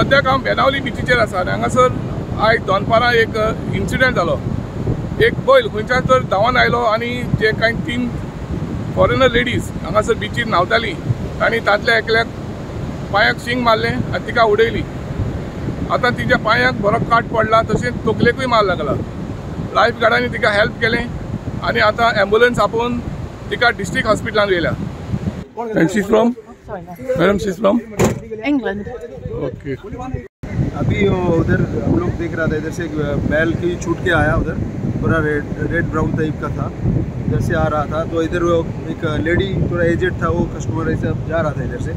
सद्याक हांव बेनावली बिचीचेर आसा आनी हांगासर आयज दनपारां एक इन्सिडंट जालो. एक बैल खंयच्यान तर धांवन आयलो आनी जे कांय 3 फॉरेनर लेडीज हांगासर बिचीर न्हांवताली तांणी तांतल्या एकल्याक पांयाक शिंग मारलें आनी तिका उडयली. आतां तिच्या पांयाक बरो काट पडला, तशेंच तकलेकूय मार लागला. लायफ गार्डांनी तिका हेल्प केलें आनी आतां एम्बुलन्स आपोवन तिका डिस्ट्रिक्ट हॉस्पिटलान व्हेल्या. And she is from madam, she is from England. Okay. अभी उधर हम लोग देख रहा था, इधर से एक बैल की छूट के आया, उधर पूरा रेड ब्राउन टाइप का था, इधर से आ रहा था. तो इधर वो एक लेडी थोड़ा एजेड था, वो कस्टमर ऐसे जा रहा था इधर से,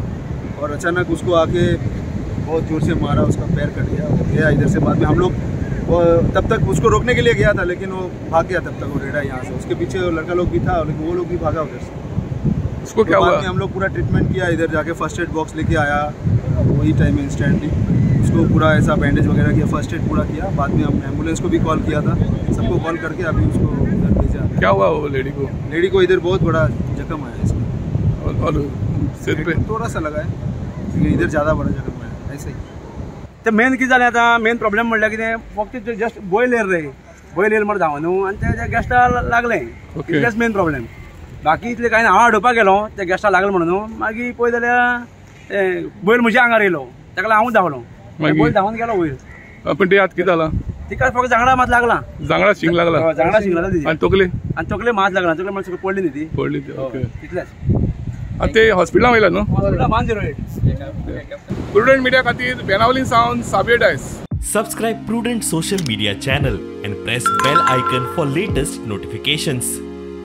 और अचानक उसको आके बहुत जोर से मारा, उसका पैर कट गया इधर से. बाद में हम लोग तब तक उसको रोकने के लिए गया था, लेकिन वो भाग गया तब तक, वो रेडा यहाँ से. उसके पीछे लड़का लोग भी था, लेकिन वो लोग भी भागा उधर से. उसको क्या हुआ? बाद में हम लोग पूरा ट्रीटमेंट किया, इधर जाके फर्स्ट एड बॉक्स लेके आया वही टाइम में इंस्टेंटली. उसको पूरा ऐसा बैंडेज वगैरह किया, फर्स्ट एड पूरा किया. बाद में हम एम्बुलेंस को भी कॉल किया था, सबको कॉल करके अभी उसको इधर भेजा. क्या हुआ वो लेडी को? लेडी को इधर बहुत बड़ा जख्म आया इसमें, और सिर पे थोड़ा सा लगा है, इधर ज़्यादा बड़ा जख्म आया ऐसे ही. ते मेन कितें जालें आतां, मेन प्रॉब्लेम म्हणल्यार कितें, फक्त जस्ट बॉयल एअर रे, बॉयल एअर म्हण धांवन न्हू, आनी ते गॅस्टा लागलें. इतलेंच मेन प्रॉब्लेम, बाकी इतलें कांय ना. हांव हाडोवपाक गेलो, ते गॅस्टा लागलें म्हणून न्हू. मागीर पळय जाल्यार बैल म्हज्या आंगार येयलो, ताका लागून हांवूच धांवलो. बैल धांवन गेलो वयर. पण ते आत कितें जालां? तिका फक्त जांगडा मात लागला, जांगडा शिंग लागला. जांगडा शिंग लागला तिची, आनी तकले मात लागला. तकले मात पडली न्ही ती, पडली. ओके. तितलेंच. आतां ते हॉस्पिटलान वयला न्हू? 108. प्रुडंट मिडिया खातीर बेनावलीन Savan Sabir Dias. Subscribe Prudent social media channel and press bell icon for latest notifications.